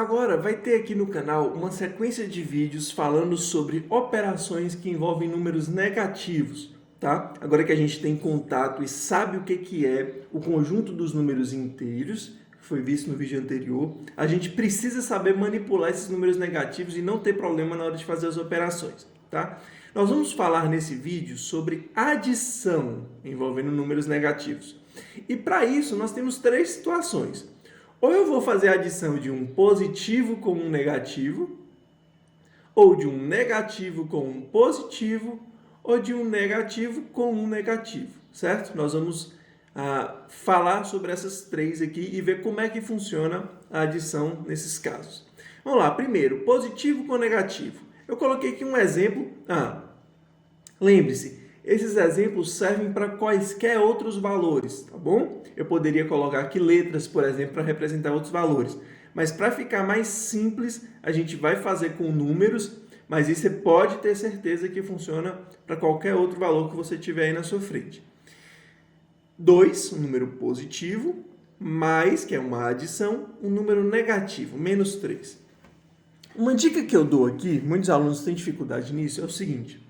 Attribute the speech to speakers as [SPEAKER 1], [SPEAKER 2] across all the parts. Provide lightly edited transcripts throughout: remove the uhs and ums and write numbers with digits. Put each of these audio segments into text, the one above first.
[SPEAKER 1] Agora vai ter aqui no canal uma sequência de vídeos falando sobre operações que envolvem números negativos, tá? Agora que a gente tem contato e sabe o que é o conjunto dos números inteiros, que foi visto no vídeo anterior, a gente precisa saber manipular esses números negativos e não ter problema na hora de fazer as operações, tá? Nós vamos falar nesse vídeo sobre adição envolvendo números negativos. E para isso nós temos três situações. Ou eu vou fazer a adição de um positivo com um negativo, ou de um negativo com um positivo, ou de um negativo com um negativo, certo? Nós vamos falar sobre essas três aqui e ver como é que funciona a adição nesses casos. Vamos lá, primeiro, positivo com negativo. Eu coloquei aqui um exemplo. Lembre-se, esses exemplos servem para quaisquer outros valores, tá bom? Eu poderia colocar aqui letras, por exemplo, para representar outros valores. Mas para ficar mais simples, a gente vai fazer com números, mas isso você pode ter certeza que funciona para qualquer outro valor que você tiver aí na sua frente. 2, um número positivo, mais, que é uma adição, um número negativo, menos 3. Uma dica que eu dou aqui, muitos alunos têm dificuldade nisso, é o seguinte.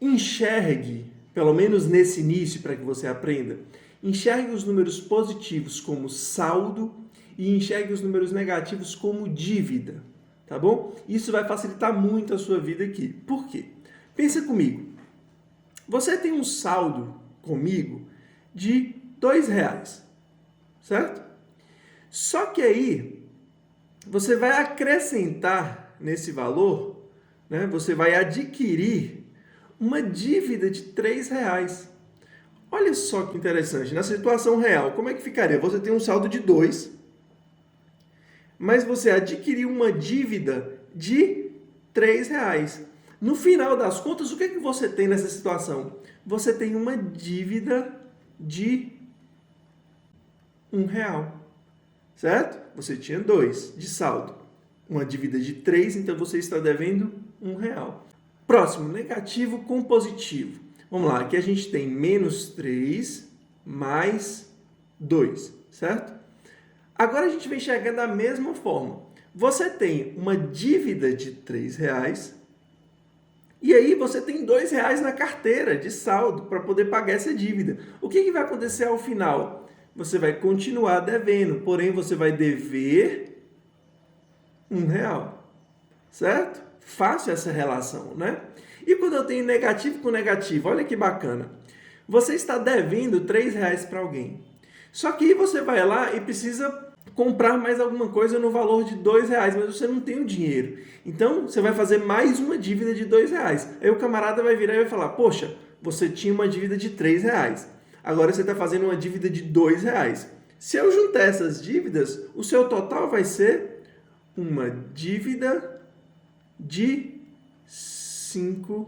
[SPEAKER 1] Enxergue, pelo menos nesse início, para que você aprenda, enxergue os números positivos como saldo e enxergue os números negativos como dívida, tá bom? Isso vai facilitar muito a sua vida aqui. Por quê? Pensa comigo. Você tem um saldo comigo de R$2, certo? Só que aí, você vai acrescentar nesse valor, né? Você vai adquirir uma dívida de R$3. Olha só que interessante. Na situação real, como é que ficaria? Você tem um saldo de 2, mas você adquiriu uma dívida de R$3. No final das contas, o que é que você tem nessa situação? Você tem uma dívida de R$1, certo? Você tinha 2 de saldo. Uma dívida de 3, então você está devendo R$1. Próximo, negativo com positivo. Vamos lá, aqui a gente tem menos 3 mais 2, certo? Agora a gente vem enxergando da mesma forma. Você tem uma dívida de R$3 e aí você tem R$2 na carteira de saldo para poder pagar essa dívida. O que vai acontecer ao final? Você vai continuar devendo, porém você vai dever R$1, certo? Fácil essa relação, né? E quando eu tenho negativo com negativo, olha que bacana. Você está devendo R$3 para alguém. Só que aí você vai lá e precisa comprar mais alguma coisa no valor de R$2, mas você não tem o dinheiro. Então, você vai fazer mais uma dívida de R$2. Aí o camarada vai virar e vai falar, poxa, você tinha uma dívida de R$3. Agora você está fazendo uma dívida de R$2. Se eu juntar essas dívidas, o seu total vai ser uma dívida de R$5.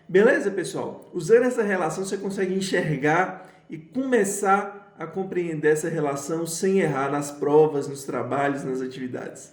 [SPEAKER 1] Beleza, pessoal? Usando essa relação, você consegue enxergar e começar a compreender essa relação sem errar nas provas, nos trabalhos, nas atividades.